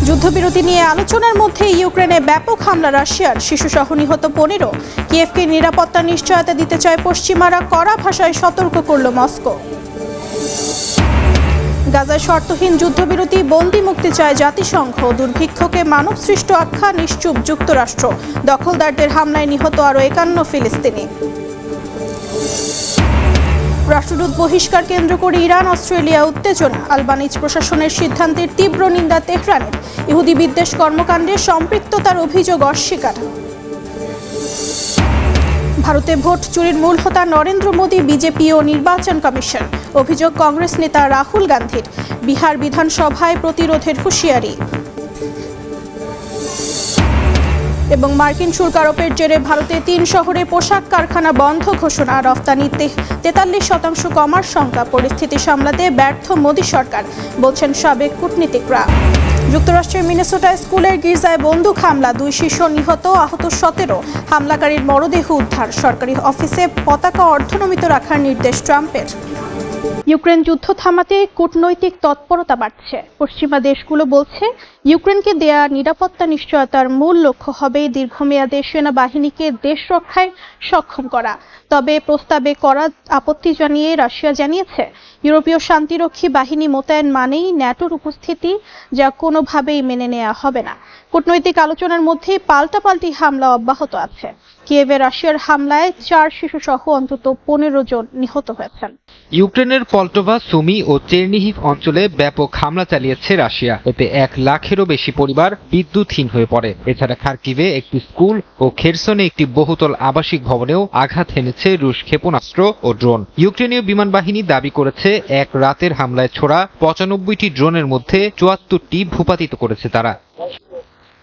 যুদ্ধবিরতি নিয়ে আলোচনার মধ্যে ইউক্রেনে ব্যাপক হামলা রাশিয়ার, শিশুসহ নিহত 15। কিয়েভকে নিরাপত্তা নিশ্চয়তা দিতে চায় পশ্চিমারা, কড়া ভাষায় সতর্ক করল মস্কো। গাজায় শর্তহীন যুদ্ধবিরতি, বন্দি মুক্তি চায় জাতিসংঘ। দুর্ভিক্ষকে মানবসৃষ্ট আখ্যা, নিশ্চুপ যুক্তরাষ্ট্র। দখলদারদের হামলায় নিহত আরও 51 ফিলিস্তিনি। রাষ্ট্রদূত বহিষ্কার কেন্দ্র করে ইরান অস্ট্রেলিয়া উত্তেজনা। আলবানিজ প্রশাসনের সিদ্ধান্তের তীব্র নিন্দা তেহরানের। ইহুদি বিদ্বেষ কর্মকাণ্ডে সম্পৃক্ততার অভিযোগ অস্বীকার। ভারতে ভোট চুরির মূল হোতা নরেন্দ্র মোদী, বিজেপি ও নির্বাচন কমিশন। অভিযোগ কংগ্রেস নেতা রাহুল গান্ধীর। বিহার বিধানসভায় প্রতিরোধের হুঁশিয়ারি। এবং মার্কিন শুল্ক আরোপের জেরে ভারতে 3 শহরে পোশাক কারখানা বন্ধ ঘোষণা। রফতানিতে 43% কমার শঙ্কা। পরিস্থিতি সামলাতে ব্যর্থ মোদী সরকার, বলছেন সাবেক কূটনীতিকরা। যুক্তরাষ্ট্রের মিনেসোটায় স্কুলের গির্জায় বন্দুক হামলা, 2 শিশু নিহত, আহত 17। হামলাকারীর মরদেহ উদ্ধার। সরকারি অফিসে পতাকা অর্ধনমিত রাখার নির্দেশ ট্রাম্পের। ইউক্রেন যুদ্ধ থামাতে কূটনৈতিক তৎপরতা বাড়ছে। পশ্চিমা দেশগুলো বলছে, ইউক্রেনকে দেয়া নিরাপত্তা নিশ্চয়তার মূল লক্ষ্য হবে দীর্ঘমেয়াদে সেনাবাহিনীকে দেশ রক্ষায় সক্ষম করা। তবে প্রস্তাবে কড়া আপত্তি জানিয়ে রাশিয়া জানিয়েছে, ইউরোপীয় শান্তিরক্ষী বাহিনী মোতায়েন মানেই ন্যাটোর উপস্থিতি, যা কোনোভাবেই মেনে নেওয়া হবে না। কূটনৈতিক আলোচনার মধ্যেই পাল্টাপাল্টি হামলা অব্যাহত আছে। কিয়েভে রাশিয়ার হামলায় 4 শিশু সহ অন্তত 15 জন নিহত হয়েছেন। ইউক্রেনের পল্টোভা, সুমি ও চেরনিহিভ অঞ্চলে ব্যাপক হামলা চালিয়েছে রাশিয়া। এতে 1 লাখেরও বেশি পরিবার বিদ্যুৎহীন হয়ে পড়ে। এছাড়া খার্কিভে একটি স্কুল ও খেরসনে একটি বহুতল আবাসিক ভবনেও আঘাত হেনেছে রুশ ক্ষেপণাস্ত্র ও ড্রোন। ইউক্রেনীয় বিমান বাহিনী দাবি করেছে, এক রাতের হামলায় ছোড়া 95টি ড্রোনের মধ্যে 74টি ভূপাতিত করেছে তারা।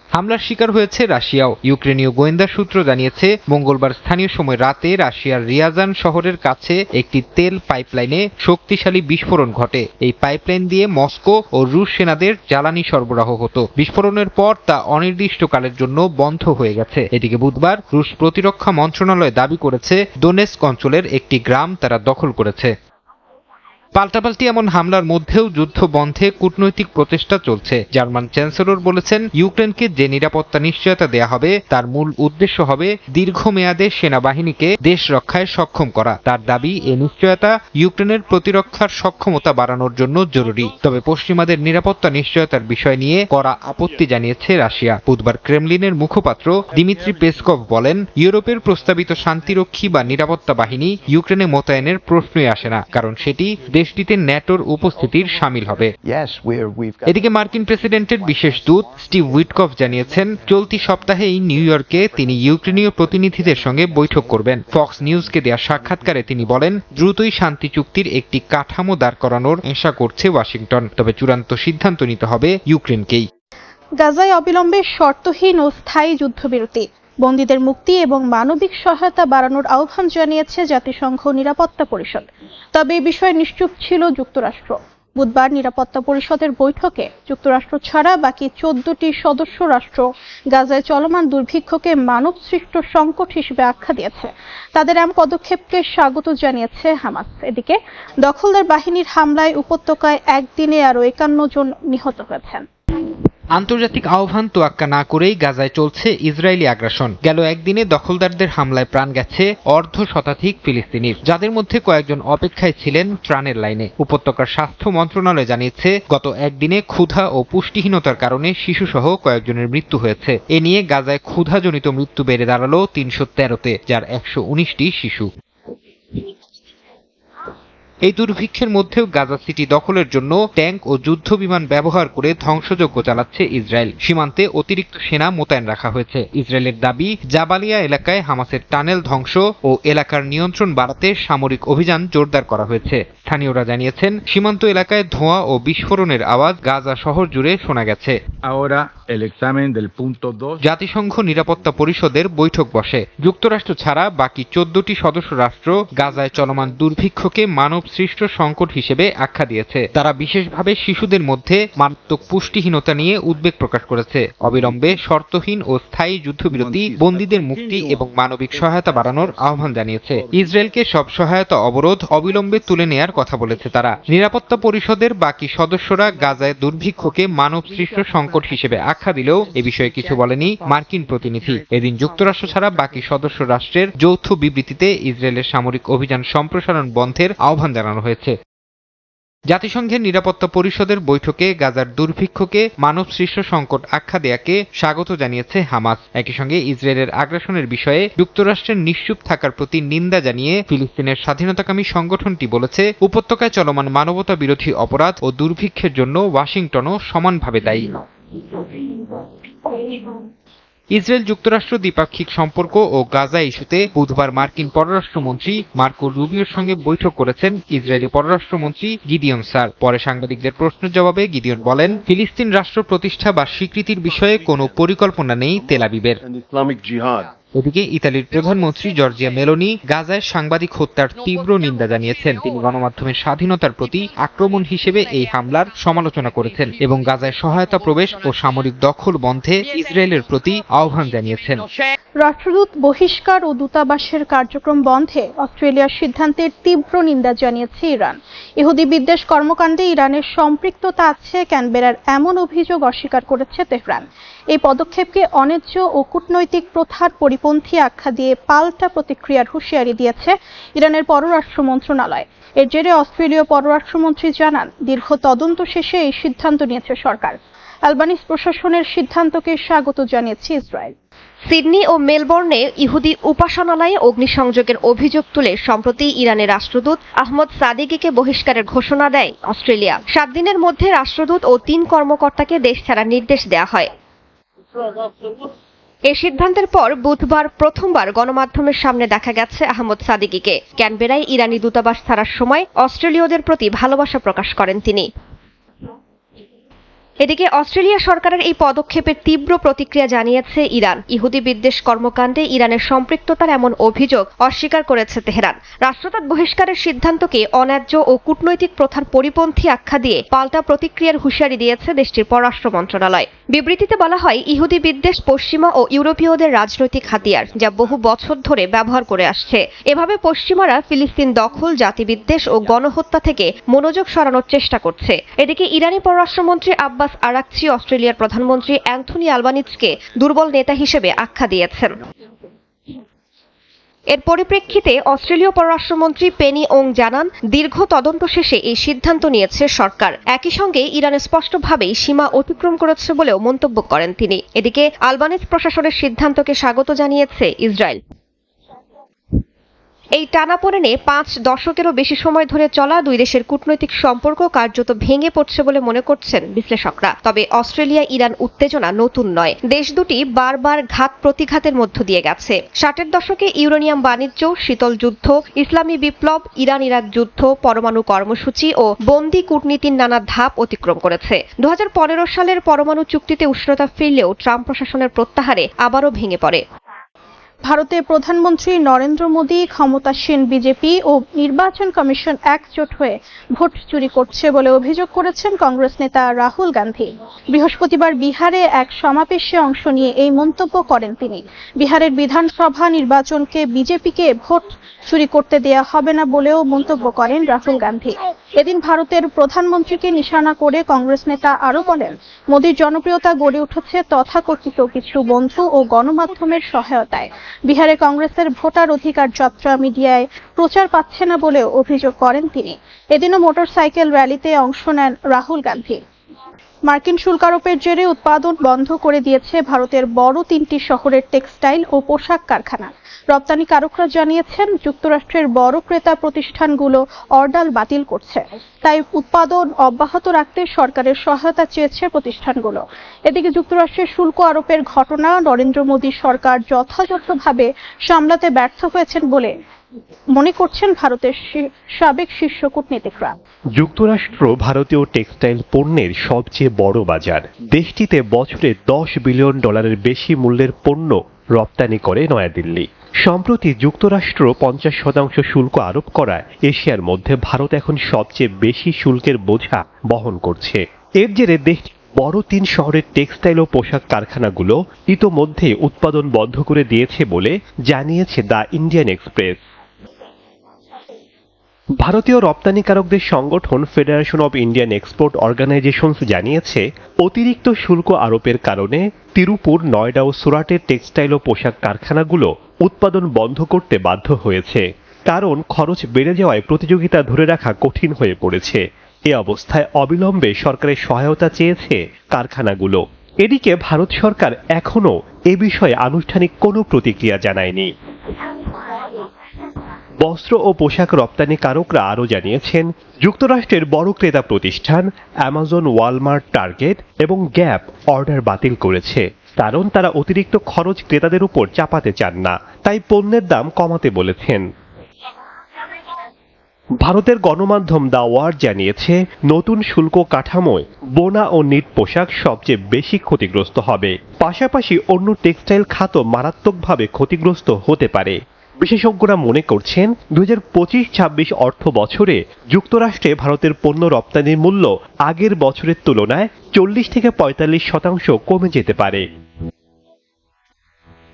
হামলার শিকার হয়েছে রাশিয়াও। ইউক্রেনীয় গোয়েন্দা সূত্র জানিয়েছে, মঙ্গলবার স্থানীয় সময় রাতে রাশিয়ার রিয়াজান শহরের কাছে একটি তেল পাইপলাইনে শক্তিশালী বিস্ফোরণ ঘটে। এই পাইপলাইন দিয়ে মস্কো ও রুশ সেনাদের জ্বালানি সরবরাহ হতো। বিস্ফোরণের পর তা অনির্দিষ্টকালের জন্য বন্ধ হয়ে গেছে। এদিকে বুধবার রুশ প্রতিরক্ষা মন্ত্রণালয় দাবি করেছে, দোনেস্ক অঞ্চলের একটি গ্রাম তারা দখল করেছে। পাল্টাপাল্টি এমন হামলার মধ্যেও যুদ্ধ বন্ধে কূটনৈতিক প্রচেষ্টা চলছে। জার্মান চ্যান্সেলর বলেছেন, ইউক্রেনকে যে নিরাপত্তা নিশ্চয়তা দেয়া হবে তার মূল উদ্দেশ্য হবে দীর্ঘমেয়াদে সেনাবাহিনীকে দেশ রক্ষায় সক্ষম করা। তার দাবি, এই নিশ্চয়তা ইউক্রেনের প্রতিরক্ষার সক্ষমতা বাড়ানোর জন্য জরুরি। তবে পশ্চিমাদের নিরাপত্তা নিশ্চয়তার বিষয় নিয়ে কড়া আপত্তি জানিয়েছে রাশিয়া। বুধবার ক্রেমলিনের মুখপাত্র দিমিত্রি পেসকভ বলেন, ইউরোপের প্রস্তাবিত শান্তিরক্ষী বা নিরাপত্তা বাহিনী ইউক্রেনে মোতায়েনের প্রশ্নই আসে না, কারণ সেটি দেশটিতে ন্যাটোর উপস্থিতির শামিল হবে। এদিকে মার্কিন প্রেসিডেন্টের বিশেষ দূত স্টিভ উইটকফ জানিয়েছেন, চলতি সপ্তাহেই নিউ ইয়র্কে তিনি ইউক্রেনীয় প্রতিনিধিদের সঙ্গে বৈঠক করবেন। ফক্স নিউজকে দেয়া সাক্ষাৎকারে তিনি বলেন, দ্রুতই শান্তি চুক্তির একটি কাঠামো দাঁড় করানোর আশা করছে ওয়াশিংটন। তবে চূড়ান্ত সিদ্ধান্ত নিতে হবে ইউক্রেনকেই। গাজায় অবিলম্বে শর্তহীন ও স্থায়ী যুদ্ধবিরতি, বন্দীদের মুক্তি এবং মানবিক সহায়তা বাড়ানোর আহ্বান জানিয়েছে জাতিসংঘ নিরাপত্তা পরিষদ। তবে এই বিষয়ে নিশ্চুপ ছিল যুক্তরাষ্ট্র। বুধবার নিরাপত্তা পরিষদের বৈঠকে যুক্তরাষ্ট্র ছাড়া বাকি 14টি সদস্য রাষ্ট্র গাজায় চলমান দুর্ভিক্ষকে মানবসৃষ্ট সংকট হিসেবে আখ্যা দিয়েছে। তাদের এমন পদক্ষেপকে স্বাগত জানিয়েছে হামাস। এদিকে দখলদার বাহিনীর হামলায় উপত্যকায় একদিনে আরও 51 জন নিহত হয়েছেন। আন্তর্জাতিক আহ্বান তোয়াক্কা না করেই গাজায় চলছে ইসরায়েলি আগ্রাসন। গেল একদিনে দখলদারদের হামলায় প্রাণ গেছে অর্ধশতাধিক ফিলিস্তিনির, যাদের মধ্যে কয়েকজন অপেক্ষায় ছিলেন ত্রাণের লাইনে। উপত্যকার স্বাস্থ্য মন্ত্রণালয় জানিয়েছে, গত একদিনে ক্ষুধা ও পুষ্টিহীনতার কারণে শিশুসহ কয়েকজনের মৃত্যু হয়েছে। এ নিয়ে গাজায় ক্ষুধাজনিত মৃত্যু বেড়ে দাঁড়ালো 313-তে, যার 119টি শিশু। এই দুর্ভিক্ষের মধ্যেও গাজা সিটি দখলের জন্য ট্যাঙ্ক ও যুদ্ধ বিমান ব্যবহার করে ধ্বংসযজ্ঞ চালাচ্ছে ইসরায়েল। সীমান্তে অতিরিক্ত সেনা মোতায়েন রাখা হয়েছে। ইসরায়েলের দাবি, জাবালিয়া এলাকায় হামাসের টানেল ধ্বংস ও এলাকার নিয়ন্ত্রণ বাড়াতে সামরিক অভিযান জোরদার করা হয়েছে। স্থানীয়রা জানিয়েছেন, সীমান্ত এলাকায় ধোঁয়া ও বিস্ফোরণের আওয়াজ গাজা শহর জুড়ে শোনা গেছে। জাতিসংঘ নিরাপত্তা পরিষদের বৈঠক বসে। যুক্তরাষ্ট্র ছাড়া বাকি 14টি সদস্য রাষ্ট্র গাজায় চলমান দুর্ভিক্ষকে মানব সৃষ্ট সংকট হিসেবে আখ্যা দিয়েছে। তারা বিশেষভাবে শিশুদের মধ্যে মারাত্মক পুষ্টিহীনতা নিয়ে উদ্বেগ প্রকাশ করেছে। অবিলম্বে শর্তহীন ও স্থায়ী যুদ্ধবিরতি, বন্দীদের মুক্তি এবং মানবিক সহায়তা বাড়ানোর আহ্বান জানিয়েছে। ইসরায়েলকে সব সহায়তা অবরোধ অবিলম্বে তুলে নেয়ার কথা বলেছে তারা। নিরাপত্তা পরিষদের বাকি সদস্যরা গাজায় দুর্ভিক্ষকে মানব সৃষ্ট সংকট হিসেবে আখ্যা দিলেও এ বিষয়ে কিছু বলেনি মার্কিন প্রতিনিধি। এদিন যুক্তরাষ্ট্র ছাড়া বাকি সদস্য রাষ্ট্রের যৌথ বিবৃতিতে ইসরায়েলের সামরিক অভিযান সম্প্রসারণ বন্ধের আহ্বান জানানো হয়েছে। জাতিসংঘের নিরাপত্তা পরিষদের বৈঠকে গাজার দুর্ভিক্ষকে মানব সৃষ্ট সংকট আখ্যা দেয়াকে স্বাগত জানিয়েছে হামাস। একই সঙ্গে ইসরায়েলের আগ্রাসনের বিষয়ে যুক্তরাষ্ট্রের নিশ্চুপ থাকার প্রতি নিন্দা জানিয়ে ফিলিস্তিনের স্বাধীনতাকামী সংগঠনটি বলেছে, উপত্যকায় চলমান মানবতা বিরোধী অপরাধ ও দুর্ভিক্ষের জন্য ওয়াশিংটনও সমানভাবে দায়ী। ইসরায়েল যুক্তরাষ্ট্র দ্বিপাক্ষিক সম্পর্ক ও গাজা ইস্যুতে বুধবার মার্কিন পররাষ্ট্রমন্ত্রী মার্কো রুবিওর সঙ্গে বৈঠক করেছেন ইসরায়েলি পররাষ্ট্রমন্ত্রী গিডিয়ন স্যার। পরে সাংবাদিকদের প্রশ্নের জবাবে গিডিয়ন বলেন, ফিলিস্তিন রাষ্ট্র প্রতিষ্ঠা বা স্বীকৃতির বিষয়ে কোনো পরিকল্পনা নেই তেল আবিবের। এদিকে ইতালির প্রধানমন্ত্রী জর্জিয়া মেলোনি গাজায় সাংবাদিক হত্যার তীব্র নিন্দা জানিয়েছেন। তিনি গণমাধ্যমের স্বাধীনতার প্রতি আক্রমণ হিসেবে এই হামলার সমালোচনা করেছেন এবং গাজায় সহায়তা প্রবেশ ও সামরিক দখল বন্ধে ইসরায়েলের প্রতি আহ্বান জানিয়েছেন। রাষ্ট্রদূত বহিষ্কার ও দূতাবাসের কার্যক্রম বন্ধে অস্ট্রেলিয়ার সিদ্ধান্তের তীব্র নিন্দা জানিয়েছে ইরান। ইহুদি বিদ্বেষ কর্মকাণ্ডে ইরানের সম্পৃক্ততা আছে ক্যানবেরার এমন অভিযোগ অস্বীকার করেছে তেহরান। এই পদক্ষেপকে অন্যায্য ও কূটনৈতিক প্রথার পরিপন্থী আখ্যা দিয়ে পাল্টা প্রতিক্রিয়ার হুঁশিয়ারি দিয়েছে ইরানের পররাষ্ট্র মন্ত্রণালয়। এর জেরে অস্ট্রেলীয় পররাষ্ট্রমন্ত্রী জানান, দীর্ঘ তদন্ত শেষে এই সিদ্ধান্ত নিয়েছে সরকার। আলবানিজ প্রশাসনের সিদ্ধান্তকে স্বাগত জানিয়েছে ইসরায়েল। সিডনি ও মেলবোর্নে ইহুদি উপাসনালয়ে অগ্নিসংযোগের অভিযোগ তুলে সম্প্রতি ইরানের রাষ্ট্রদূত আহমদ সাদিকিকে বহিষ্কারের ঘোষণা দেয় অস্ট্রেলিয়া। 7 দিনের মধ্যে রাষ্ট্রদূত ও 3 কর্মকর্তাকে দেশ ছাড়ার নির্দেশ দেওয়া হয়। এই সিদ্ধান্তের পর বুধবার প্রথমবার গণমাধ্যমের সামনে দেখা গেছে আহমদ সাদিকিকে। ক্যানবেরায় ইরানি দূতাবাস ছাড়ার সময় অস্ট্রেলীয়দের প্রতি ভালোবাসা প্রকাশ করেন তিনি। এদিকে অস্ট্রেলিয়া সরকারের এই পদক্ষেপের তীব্র প্রতিক্রিয়া জানিয়েছে ইরান। ইহুদি বিদ্বেষ কর্মকাণ্ডে ইরানের সম্পৃক্ততার এমন অভিযোগ অস্বীকার করেছে তেহরান। রাষ্ট্রদূত বহিষ্কারের সিদ্ধান্তকে অন্যায্য ও কূটনৈতিক প্রথার পরিপন্থী আখ্যা দিয়ে পাল্টা প্রতিক্রিয়ার হুঁশিয়ারি দিয়েছে দেশটির পররাষ্ট্র মন্ত্রণালয়। বিবৃতিতে বলা হয়, ইহুদি বিদ্বেষ পশ্চিমা ও ইউরোপীয়দের রাজনৈতিক হাতিয়ার, যা বহু বছর ধরে ব্যবহার করে আসছে। এভাবে পশ্চিমারা ফিলিস্তিন দখল, জাতিবিদ্বেষ ও গণহত্যা থেকে মনোযোগ সরানোর চেষ্টা করছে। এদিকে ইরানি পররাষ্ট্রমন্ত্রী আব্বাস আরাকচি অস্ট্রেলিয়ার প্রধানমন্ত্রী অ্যান্থনি আলবানিজকে দুর্বল নেতা হিসেবে আখ্যা দিয়েছেন। এর পরিপ্রেক্ষিতে অস্ট্রেলীয় পররাষ্ট্রমন্ত্রী পেনি ওং জানান, দীর্ঘ তদন্ত শেষে এই সিদ্ধান্ত নিয়েছে সরকার। একই সঙ্গে ইরান স্পষ্টভাবেই সীমা অতিক্রম করেছে বলেও মন্তব্য করেন তিনি। এদিকে আলবানিজ প্রশাসনের সিদ্ধান্তকে স্বাগত জানিয়েছে ইসরায়েল। এই টানাপোড়েনে 5 দশকেরও বেশি সময় ধরে চলা দুই দেশের কূটনৈতিক সম্পর্ক কার্যত ভেঙে পড়ছে বলে মনে করছেন বিশ্লেষকরা। তবে অস্ট্রেলিয়া ইরান উত্তেজনা নতুন নয়। দেশ দুটি বারবার ঘাত প্রতিঘাতের মধ্য দিয়ে গেছে। 60-এর দশকে ইউরেনিয়াম বাণিজ্য, শীতল যুদ্ধ, ইসলামী বিপ্লব, ইরান ইরাক যুদ্ধ, পরমাণু কর্মসূচি ও বন্দি কূটনীতির নানা ধাপ অতিক্রম করেছে। 2015 সালের পরমাণু চুক্তিতে উষ্ণতা ফিরলেও ট্রাম্প প্রশাসনের প্রত্যাহারে আবারও ভেঙে পড়ে। ভারতে প্রধানমন্ত্রী নরেন্দ্র মোদী, ক্ষমতাসীন বিজেপি ও নির্বাচন কমিশন একজোট হয়ে ভোট চুরি করছে বলে অভিযোগ করেছেন কংগ্রেস নেতা রাহুল গান্ধী। বৃহস্পতিবার বিহারে এক সমাবেশে অংশ নিয়ে এই মন্তব্য করেন তিনি। বিহারের বিধানসভা নির্বাচনকে বিজেপিকে ভোট চুরি করতে দেয়া হবে না বলেও মন্তব্য করেন রাহুল গান্ধী। এদিন ভারতের প্রধানমন্ত্রীকে নিশানা করে কংগ্রেস নেতা আরো বলেন, মোদীর জনপ্রিয়তা গড়ে উঠেছে তথাকথিত কিছু বন্ধু ও গণমাধ্যমের সহায়তায়। বিহারে কংগ্রেসের ভোটার অধিকার যাত্রা মিডিয়ায় প্রচার পাচ্ছে না বলেও অভিযোগ করেন তিনি। এদিনও মোটরসাইকেল র্যালিতে অংশ নেন রাহুল গান্ধী। মার্কিন শুল্ক আরোপের জেরে উৎপাদন বন্ধ করে দিয়েছে ভারতের বড় 3টি শহরের টেক্সটাইল ও পোশাক কারখানা। রপ্তানিকারকরা জানিয়েছেন, যুক্তরাষ্ট্রের বড় ক্রেতা প্রতিষ্ঠানগুলো অর্ডার বাতিল করছে। তাই উৎপাদন অব্যাহত রাখতে সরকারের সহায়তা চেয়েছে প্রতিষ্ঠানগুলো। এদিকে যুক্তরাষ্ট্রের শুল্ক আরোপের ঘটনা নরেন্দ্র মোদী সরকার যথাযথভাবে সামলাতে ব্যর্থ হয়েছেন বলে মনে করছেন ভারতের সাবেক শীর্ষ কূটনীতিকরা। যুক্তরাষ্ট্র ভারতীয় টেক্সটাইল পণ্যের সবচেয়ে বড় বাজার। দেশটিতে বছরে $10 বিলিয়ন বেশি মূল্যের পণ্য রপ্তানি করে নয়াদিল্লি। সম্প্রতি যুক্তরাষ্ট্র 50% শুল্ক আরোপ করায় এশিয়ার মধ্যে ভারত এখন সবচেয়ে বেশি শুল্কের বোঝা বহন করছে। এর জেরে দেশটির বড় 3 শহরের টেক্সটাইল ও পোশাক কারখানাগুলো ইতোমধ্যে উৎপাদন বন্ধ করে দিয়েছে বলে জানিয়েছে দ্য ইন্ডিয়ান এক্সপ্রেস। ভারতীয় রপ্তানিকারকদের সংগঠন federation of Indian export organisations জানিয়েছে, অতিরিক্ত শুল্ক আরোপের কারণে তিরুপুর, নয়ডা ও সুরাটের টেক্সটাইল ও পোশাক কারখানাগুলো উৎপাদন বন্ধ করতে বাধ্য হয়েছে। কারণ খরচ বেড়ে যাওয়ায় প্রতিযোগিতা ধরে রাখা কঠিন হয়ে পড়েছে। এ অবস্থায় অবিলম্বে সরকারের সহায়তা চেয়েছে কারখানাগুলো। এদিকে ভারত সরকার এখনো এ বিষয়ে আনুষ্ঠানিক কোনো প্রতিক্রিয়া জানায়নি। বস্ত্র ও পোশাক রপ্তানিকারকরা আরও জানিয়েছেন, যুক্তরাষ্ট্রের বড় ক্রেতা প্রতিষ্ঠান অ্যামাজন, ওয়ালমার্ট, টার্গেট এবং গ্যাপ অর্ডার বাতিল করেছে। কারণ তারা অতিরিক্ত খরচ ক্রেতাদের উপর চাপাতে চান না, তাই পণ্যের দাম কমাতে বলেছেন। ভারতের গণমাধ্যম দ্য ওয়ার্ড জানিয়েছে, নতুন শুল্ক কাঠামোয় বোনা ও নিট পোশাক সবচেয়ে বেশি ক্ষতিগ্রস্ত হবে। পাশাপাশি অন্য টেক্সটাইল খাতও মারাত্মকভাবে ক্ষতিগ্রস্ত হতে পারে। বিশেষজ্ঞরা মনে করছেন, 2025-26 অর্থ বছরে যুক্তরাষ্ট্রে ভারতের পণ্য রপ্তানির মূল্য আগের বছরের তুলনায় 40-45% কমে যেতে পারে।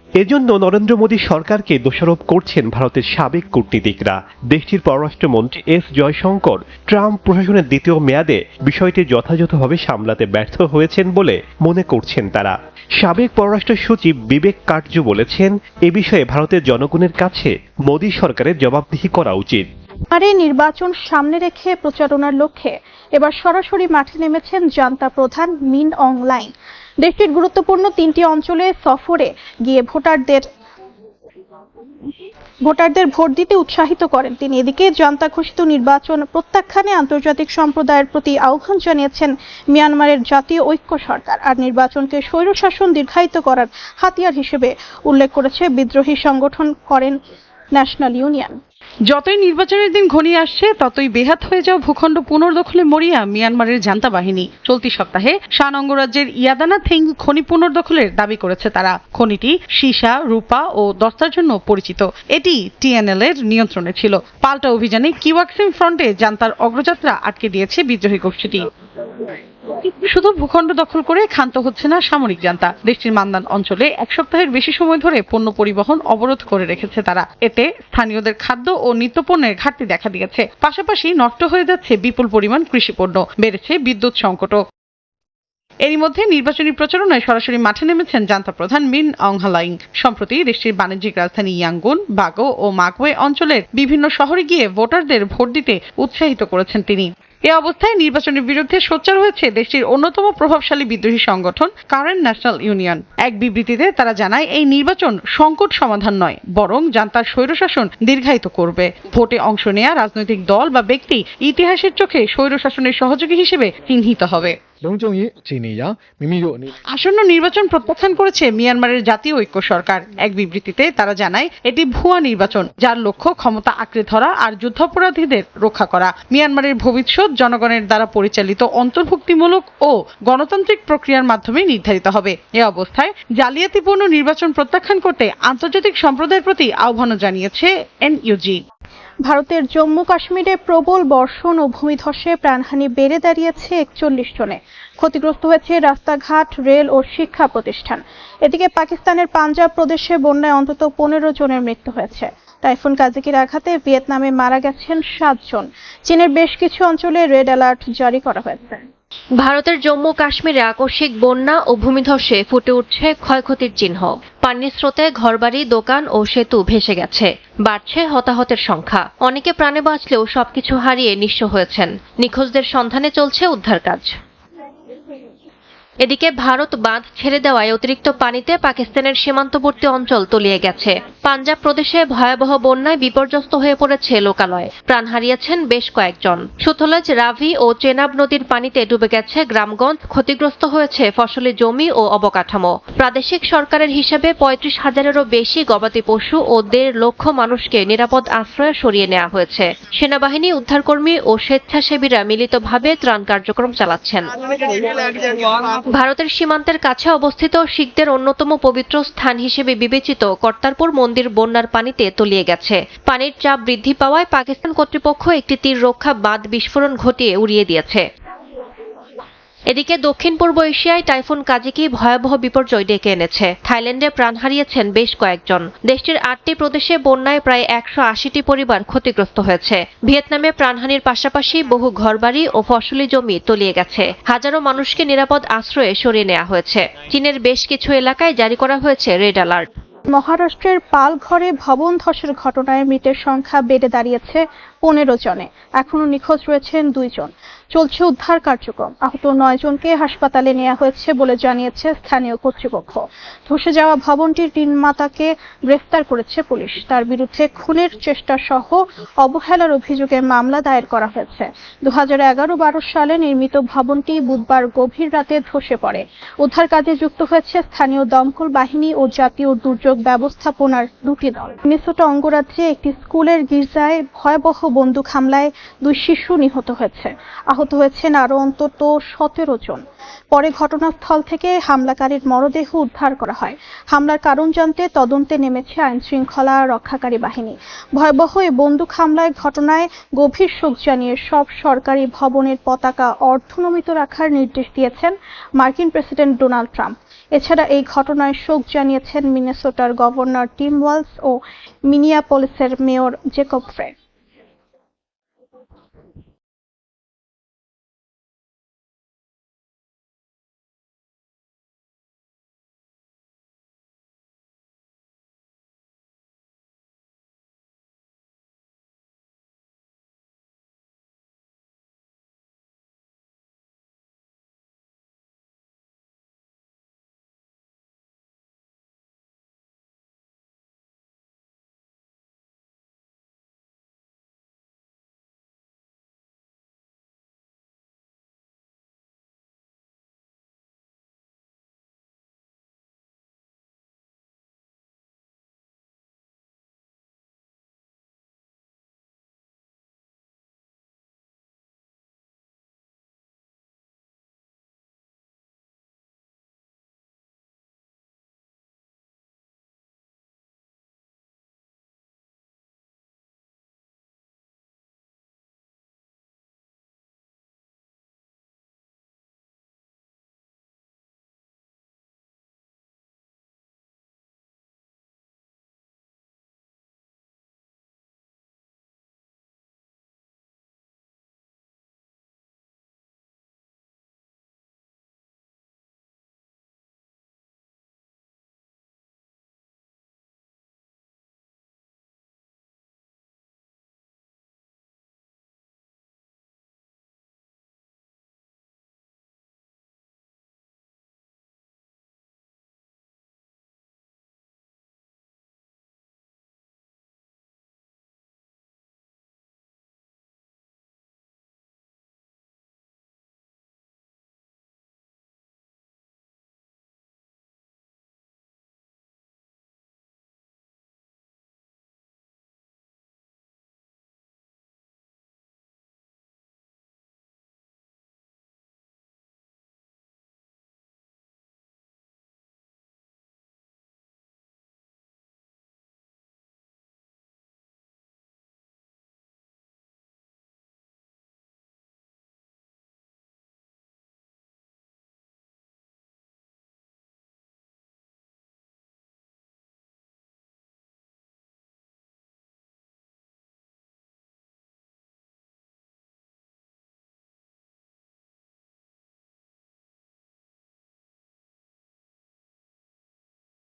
এজন্য নরেন্দ্র মোদী সরকারকে দোষারোপ করছেন ভারতের সাবেক কূটনীতিকরা। দেশটির পররাষ্ট্রমন্ত্রী এস জয়শঙ্কর ট্রাম্প প্রশাসনের দ্বিতীয় মেয়াদে বিষয়টি যথাযথভাবে সামলাতে ব্যর্থ হয়েছেন বলে মনে করছেন তারা। সাবেক পররাষ্ট্র সচিব বিবেক কাটজু বলেছেন, এ বিষয়ে ভারতের জনগণের কাছে মোদী সরকারের জবাবদিহি করা উচিত। আর এই নির্বাচন সামনে রেখে প্রচারণার লক্ষ্যে এবার সরাসরি মাঠে নেমেছেন জান্তা প্রধান মিন অং হ্লাইং। দেশটির গুরুত্বপূর্ণ 3টি অঞ্চলে সফরে গিয়ে ভোটারদের ভোট দিতে উৎসাহিত করেন তিনি। এদিকে জান্তা ঘোষিত নির্বাচন প্রত্যাখ্যানে আন্তর্জাতিক সম্প্রদায়ের প্রতি আহ্বান জানিয়েছেন মিয়ানমারের জাতীয় ঐক্য সরকার। আর নির্বাচনকে স্বৈরশাসন দীর্ঘায়িত করার হাতিয়ার হিসেবে উল্লেখ করেছে বিদ্রোহী সংগঠন করেন ন্যাশনাল ইউনিয়ন। যতই নির্বাচনের দিন ঘনিয়ে আসছে, ততই বেহাত হয়ে যাওয়া ভূখণ্ড পুনর্দখলে মরিয়া মিয়ানমারের জান্তা বাহিনী। চলতি সপ্তাহে শান অঙ্গরাজ্যের ইয়াদানা থেং খনি পুনর্দখলের দাবি করেছে তারা। খনিটি সীসা, রূপা ও দস্তার জন্য পরিচিত। এটি টিএনএল এর নিয়ন্ত্রণে ছিল। পাল্টা অভিযানে কিওয়াক্সিম ফ্রন্টে জান্তার অগ্রযাত্রা আটকে দিয়েছে বিদ্রোহী গোষ্ঠীটি। শুধু ভূখণ্ড দখল করে ক্ষান্ত হচ্ছে না সামরিক জান্তা। দেশটির মান্দান অঞ্চলে 1 সপ্তাহের বেশি সময় ধরে পণ্য পরিবহন অবরোধ করে রেখেছে তারা। এতে স্থানীয়দের খাদ্য ও নিত্যপণ্যের ঘাটতি দেখা দিয়েছে। পাশাপাশি নষ্ট হয়ে যাচ্ছে বিপুল পরিমাণ কৃষিপণ্য, বেড়েছে বিদ্যুৎ সংকটও। এরই মধ্যে নির্বাচনী প্রচারণায় সরাসরি মাঠে নেমেছেন জান্তা প্রধান মিন অং হ্লাইং। সম্প্রতি দেশটির বাণিজ্যিক রাজধানী ইয়াঙ্গুন, বাগো ও মাগওয়ে অঞ্চলের বিভিন্ন শহরে গিয়ে ভোটারদের ভোট দিতে উৎসাহিত করেছেন তিনি। এ অবস্থায় নির্বাচনের বিরুদ্ধে সোচ্চার হয়েছে দেশটির অন্যতম প্রভাবশালী বিদ্রোহী সংগঠন কারেন্ট ন্যাশনাল ইউনিয়ন। এক বিবৃতিতে তারা জানায়, এই নির্বাচন সংকট সমাধান নয়, বরং জান্তার স্বৈরশাসন দীর্ঘায়িত করবে। ভোটে অংশ নেয়া রাজনৈতিক দল বা ব্যক্তি ইতিহাসের চোখে স্বৈরশাসনের সহযোগী হিসেবে চিহ্নিত হবে। আসন্ন নির্বাচন প্রত্যাখ্যান করেছে মিয়ানমারের জাতীয় ঐক্য সরকার। এক বিবৃতিতে তারা জানায়, এটি ভুয়া নির্বাচন, যার লক্ষ্য ক্ষমতা আঁকড়ে ধরা আর যুদ্ধাপরাধীদের রক্ষা করা। মিয়ানমারের ভবিষ্যৎ জনগণের দ্বারা পরিচালিত অন্তর্ভুক্তিমূলক ও গণতান্ত্রিক প্রক্রিয়ার মাধ্যমে নির্ধারিত হবে। এ অবস্থায় জালিয়াতিপূর্ণ নির্বাচন প্রত্যাখ্যান করতে আন্তর্জাতিক সম্প্রদায়ের প্রতি আহ্বানও জানিয়েছে এনইউজি। ভারতের জম্মু কাশ্মীরে প্রবল বর্ষণ ও ভূমিধসে প্রাণহানি বেড়ে দাঁড়িয়েছে 41 জনে। ক্ষতিগ্রস্ত হয়েছে রাস্তাঘাট, রেল ও শিক্ষা প্রতিষ্ঠান। এদিকে পাকিস্তানের পাঞ্জাব প্রদেশে বন্যায় অন্তত 15 জনের মৃত্যু হয়েছে। টাইফুন কাজিকির আঘাতে ভিয়েতনামে মারা গেছেন 7 জন। চীনের বেশ কিছু অঞ্চলে রেড অ্যালার্ট জারি করা হয়েছে। ভারতের জম্মু কাশ্মীরে আকস্মিক বন্যা ও ভূমিধসে ফুটে উঠছে ক্ষয়ক্ষতির চিহ্ন। পানির স্রোতে ঘরবাড়ি, দোকান ও সেতু ভেসে গেছে। বাড়ছে হতাহতের সংখ্যা। অনেকে প্রাণে বাঁচলেও সবকিছু হারিয়ে নিঃস্ব হয়েছেন। নিখোঁজদের সন্ধানে চলছে উদ্ধার কাজ। এদিকে ভারত বাঁধ ছেড়ে দেওয়ায় অতিরিক্ত পানিতে পাকিস্তানের সীমান্তবর্তী অঞ্চল তলিয়ে গেছে। পাঞ্জাব প্রদেশে ভয়াবহ বন্যায় বিপর্যস্ত হয়ে পড়েছে লোকালয়। প্রাণ হারিয়েছেন বেশ কয়েকজন। সুতলেজ, রাভি ও চেনাব নদীর পানিতে ডুবে গেছে গ্রামগঞ্জ। ক্ষতিগ্রস্ত হয়েছে ফসলি জমি ও অবকাঠামো। প্রাদেশিক সরকারের হিসেবে 35,000-এরও বেশি গবাদি পশু ও 1.5 লক্ষ মানুষকে নিরাপদ আশ্রয়ে সরিয়ে নেওয়া হয়েছে। সেনাবাহিনী, উদ্ধারকর্মী ও স্বেচ্ছাসেবীরা মিলিতভাবে ত্রাণ কার্যক্রম চালাচ্ছেন। ভারতের সীমান্তের কাছে অবস্থিত শিখদের অন্যতম পবিত্র স্থান হিসেবে বিবেচিত কর্তারপুর মন্দির বন্যার পানিতে তলিয়ে গেছে। পানির চাপ বৃদ্ধি পাওয়ায় পাকিস্তান কর্তৃপক্ষ একটি তীর রক্ষা বাঁধ বিস্ফোরণ ঘটিয়ে উড়িয়ে দিয়েছে। এদিকে দক্ষিণ পূর্ব এশিয়ায় টাইফুন কাজিকি ভয়াবহ বিপর্যয় ডেকে এনেছে। থাইল্যান্ডে প্রাণ হারিয়েছেন বেশ কয়েকজন। দেশটির 8টি প্রদেশে বন্যায় প্রায় 180টি পরিবার ক্ষতিগ্রস্ত হয়েছে। ভিয়েতনামে প্রাণহানির পাশাপাশি বহু ঘরবাড়ি ও ফসলি জমি তলিয়ে গেছে। হাজারো মানুষকে নিরাপদ আশ্রয়ে সরিয়ে নেওয়া হয়েছে। চীনের বেশ কিছু এলাকায় জারি করা হয়েছে রেড অ্যালার্ট। মহারাষ্ট্রের পালঘরে ভবন ধসের ঘটনায় মৃতের সংখ্যা বেড়ে দাঁড়িয়েছে 15 জনে। এখনো নিখোঁজ রয়েছেন 2 জন। চলছে উদ্ধার কার্যক্রম। আহত 9 জনকে হাসপাতালে নেওয়া হয়েছে বলে জানিয়েছে স্থানীয় কর্তৃপক্ষ। ধসে যাওয়া ভবনটির নির্মাতাকে গ্রেফতার করেছে পুলিশ। তার বিরুদ্ধে খুনের চেষ্টা সহ অবহেলার অভিযোগে মামলা দায়ের করা হয়েছে। 2011-12 সালে নির্মিত ভবনটি বুধবার গভীর রাতে ধসে পড়ে। উদ্ধার কাজে যুক্ত হয়েছে স্থানীয় দমকল বাহিনী ও জাতীয় দুর্যোগ ব্যবস্থাপনার 2টি দল। মিনেসোটা অঙ্গরাজ্যে একটি স্কুলের গির্জায় ভয়াবহ বন্দুক হামলায় 2 শিশু নিহত হয়েছে। আহত হয়েছেন আরো অন্তত 17 জন। পরে ঘটনাস্থল থেকে হামলাকারীর মরদেহ উদ্ধার করা হয়। হামলার কারণ জানতে তদন্তে নেমেছে আইন শৃঙ্খলা রক্ষাকারী বাহিনী। ভয়াবহ এই বন্দুক হামলার ঘটনায় গভীর শোক জানিয়ে সব সরকারি ভবনের পতাকা অর্ধনমিত রাখার নির্দেশ দিয়েছেন মার্কিন প্রেসিডেন্ট ডোনাল্ড ট্রাম্প। এছাড়া এই ঘটনায় শোক জানিয়েছেন মিনেসোটার গভর্নর টিম ওয়ালস ও মিনিয়াপলিসের মেয়র জেকব ফ্রে।